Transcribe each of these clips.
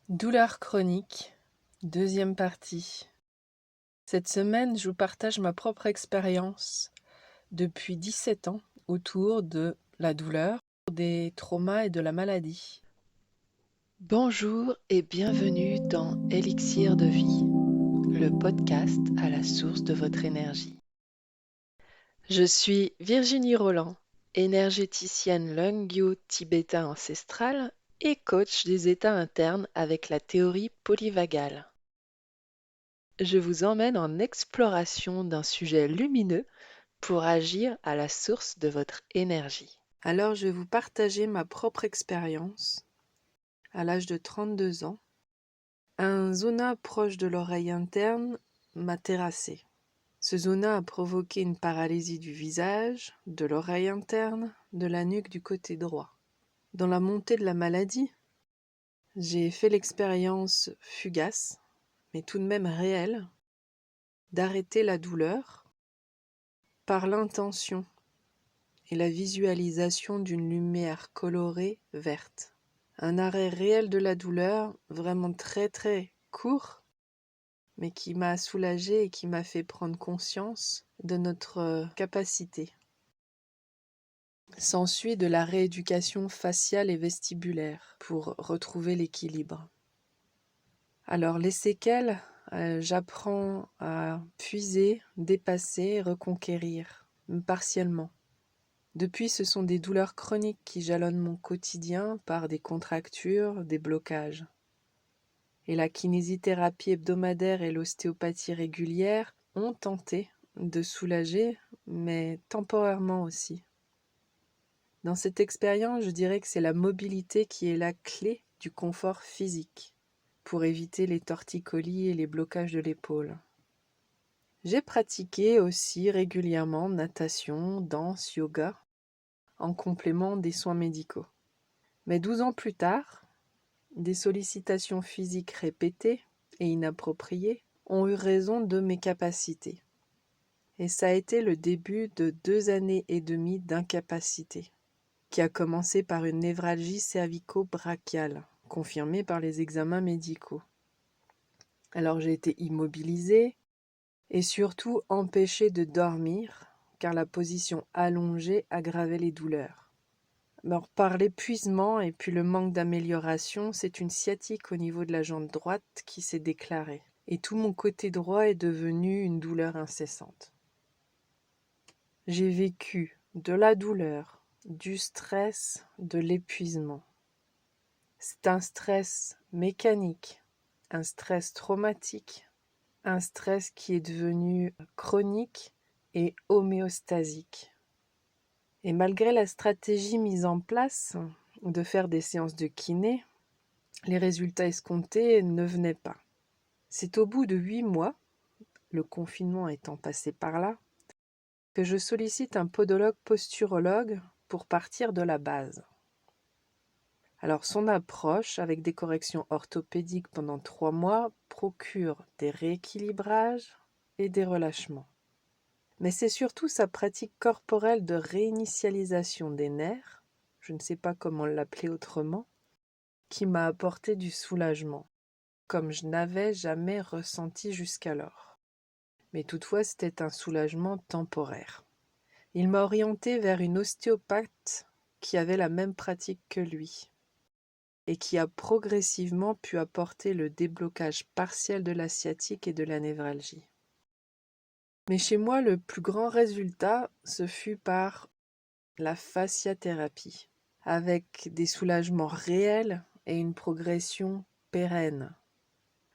Douleur chronique, deuxième partie. Cette semaine, je vous partage ma propre expérience depuis 17 ans autour de la douleur, des traumas et de la maladie. Bonjour et bienvenue dans Élixir de vie, le podcast à la source de votre énergie. Je suis Virginie Roland, énergéticienne Lungyo tibétain ancestral et coach des états internes avec la théorie polyvagale. Je vous emmène en exploration d'un sujet lumineux pour agir à la source de votre énergie. Alors, je vais vous partager ma propre expérience. À l'âge de 32 ans, un zona proche de l'oreille interne m'a terrassé. Ce zona a provoqué une paralysie du visage, de l'oreille interne, de la nuque du côté droit. Dans la montée de la maladie, j'ai fait l'expérience fugace, mais tout de même réelle, d'arrêter la douleur par l'intention et la visualisation d'une lumière colorée verte. Un arrêt réel de la douleur, vraiment très très court, mais qui m'a soulagée et qui m'a fait prendre conscience de notre capacité. S'ensuit de la rééducation faciale et vestibulaire pour retrouver l'équilibre. Alors les séquelles, j'apprends à puiser, dépasser, reconquérir, partiellement. Depuis, ce sont des douleurs chroniques qui jalonnent mon quotidien par des contractures, des blocages. Et la kinésithérapie hebdomadaire et l'ostéopathie régulière ont tenté de soulager, mais temporairement aussi. Dans cette expérience, je dirais que c'est la mobilité qui est la clé du confort physique pour éviter les torticolis et les blocages de l'épaule. J'ai pratiqué aussi régulièrement natation, danse, yoga, en complément des soins médicaux. Mais 12 ans plus tard, des sollicitations physiques répétées et inappropriées ont eu raison de mes capacités. Et ça a été le début de 2 années et demie d'incapacité, qui a commencé par une névralgie cervico-brachiale, confirmée par les examens médicaux. Alors j'ai été immobilisée et surtout empêchée de dormir, car la position allongée aggravait les douleurs. Alors, par l'épuisement et puis le manque d'amélioration, c'est une sciatique au niveau de la jambe droite qui s'est déclarée. Et tout mon côté droit est devenu une douleur incessante. J'ai vécu de la douleur, du stress, de l'épuisement. C'est un stress mécanique, un stress traumatique, un stress qui est devenu chronique et homéostasique. Et malgré la stratégie mise en place de faire des séances de kiné, les résultats escomptés ne venaient pas. C'est au bout de 8 mois, le confinement étant passé par là, que je sollicite un podologue posturologue pour partir de la base. Alors son approche, avec des corrections orthopédiques pendant 3 mois, procure des rééquilibrages et des relâchements. Mais c'est surtout sa pratique corporelle de réinitialisation des nerfs, je ne sais pas comment l'appeler autrement, qui m'a apporté du soulagement, comme je n'avais jamais ressenti jusqu'alors. Mais toutefois, c'était un soulagement temporaire. Il m'a orienté vers une ostéopathe qui avait la même pratique que lui et qui a progressivement pu apporter le déblocage partiel de la sciatique et de la névralgie. Mais chez moi, le plus grand résultat, ce fut par la fasciathérapie, avec des soulagements réels et une progression pérenne.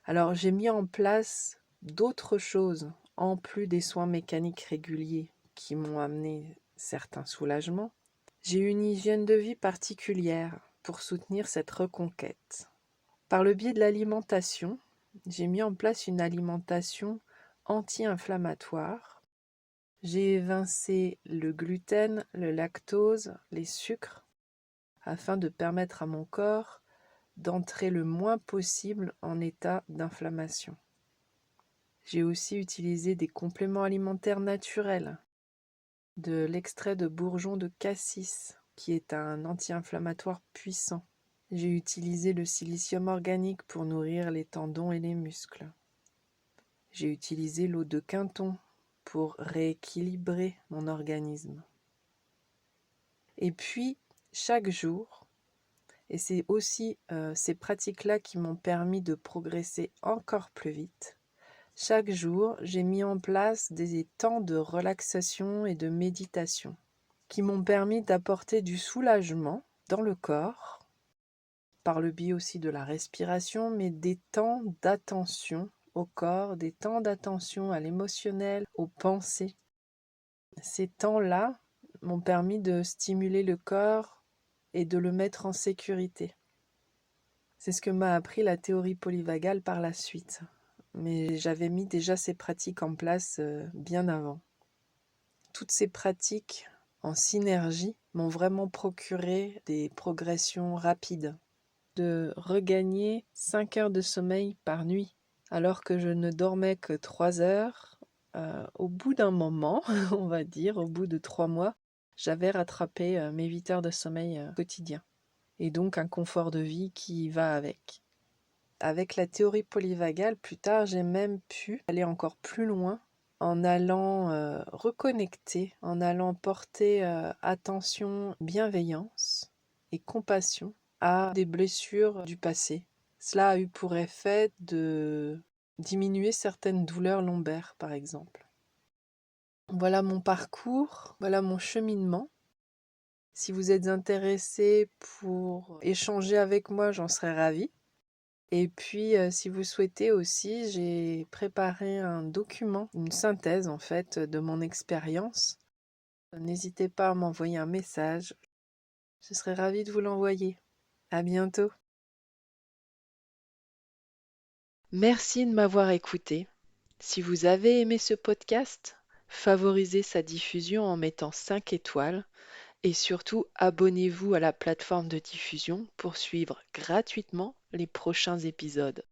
Alors j'ai mis en place d'autres choses, en plus des soins mécaniques réguliers qui m'ont amené certains soulagements. J'ai eu une hygiène de vie particulière pour soutenir cette reconquête. Par le biais de l'alimentation, j'ai mis en place une alimentation anti-inflammatoire. J'ai évincé le gluten, le lactose, les sucres, afin de permettre à mon corps d'entrer le moins possible en état d'inflammation. J'ai aussi utilisé des compléments alimentaires naturels, de l'extrait de bourgeon de cassis, qui est un anti-inflammatoire puissant, J'ai utilisé le silicium organique pour nourrir les tendons et les muscles. J'ai utilisé l'eau de Quinton pour rééquilibrer mon organisme. Et puis, chaque jour, et c'est aussi ces pratiques-là qui m'ont permis de progresser encore plus vite, chaque jour, j'ai mis en place des temps de relaxation et de méditation qui m'ont permis d'apporter du soulagement dans le corps, par le biais aussi de la respiration, mais des temps d'attention au corps, des temps d'attention à l'émotionnel, aux pensées. Ces temps-là m'ont permis de stimuler le corps et de le mettre en sécurité. C'est ce que m'a appris la théorie polyvagale par la suite. Mais j'avais mis déjà ces pratiques en place bien avant. Toutes ces pratiques en synergie m'ont vraiment procuré des progressions rapides. De regagner 5 heures de sommeil par nuit, alors que je ne dormais que 3 heures. Au bout d'un moment, on va dire, au bout de 3 mois, j'avais rattrapé mes 8 heures de sommeil quotidien. Et donc un confort de vie qui va avec. Avec la théorie polyvagale, plus tard, j'ai même pu aller encore plus loin en allant reconnecter, en allant porter attention, bienveillance et compassion à des blessures du passé. Cela a eu pour effet de diminuer certaines douleurs lombaires, par exemple. Voilà mon parcours, voilà mon cheminement. Si vous êtes intéressé pour échanger avec moi, j'en serais ravie. Et puis, si vous souhaitez aussi, j'ai préparé un document, une synthèse en fait de mon expérience. N'hésitez pas à m'envoyer un message. Je serais ravie de vous l'envoyer. À bientôt. Merci de m'avoir écouté. Si vous avez aimé ce podcast, favorisez sa diffusion en mettant 5 étoiles et surtout abonnez-vous à la plateforme de diffusion pour suivre gratuitement les prochains épisodes.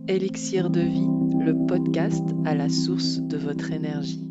Élixir de vie, le podcast à la source de votre énergie.